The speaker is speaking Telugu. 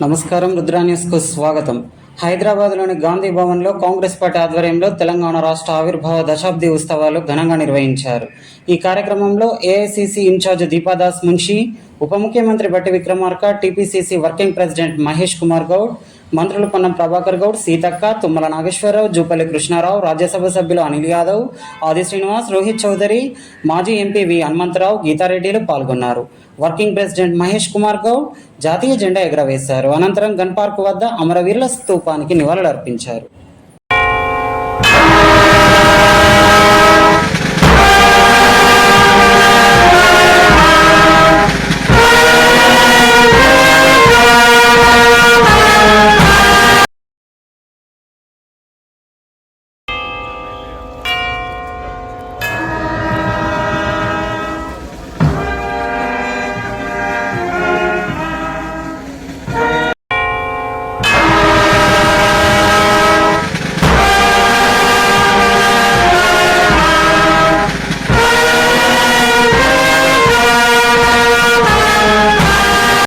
నమస్కారం. రుద్రా న్యూస్కు స్వాగతం. హైదరాబాద్లోని గాంధీ భవన్లో కాంగ్రెస్ పార్టీ ఆధ్వర్యంలో తెలంగాణ రాష్ట్ర ఆవిర్భావ దశాబ్ది ఉత్సవాలు ఘనంగా నిర్వహించారు. ఈ కార్యక్రమంలో ఏఐసిసి ఇన్ఛార్జ్ దీపాదాస్ మున్షి, ఉప ముఖ్యమంత్రి బట్టి Vikramarka, TPCC working president Mahesh Kumar Goud, మంత్రులు పొన్నం ప్రభాకర్ గౌడ్, సీతక్క, తుమ్మల నాగేశ్వరరావు, జూపల్లి కృష్ణారావు, రాజ్యసభ సభ్యులు అనిల్ యాదవ్, ఆది శ్రీనివాస్, రోహిత్ చౌదరి, మాజీ ఎంపీ వి హనుమంతరావు, గీతారెడ్డిలు పాల్గొన్నారు. వర్కింగ్ ప్రెసిడెంట్ మహేష్ కుమార్ గౌడ్ జాతీయ జెండా ఎగురవేశారు. అనంతరం గన్ పార్క్ వద్ద అమరవీరుల స్తూపానికి నివాళులర్పించారు.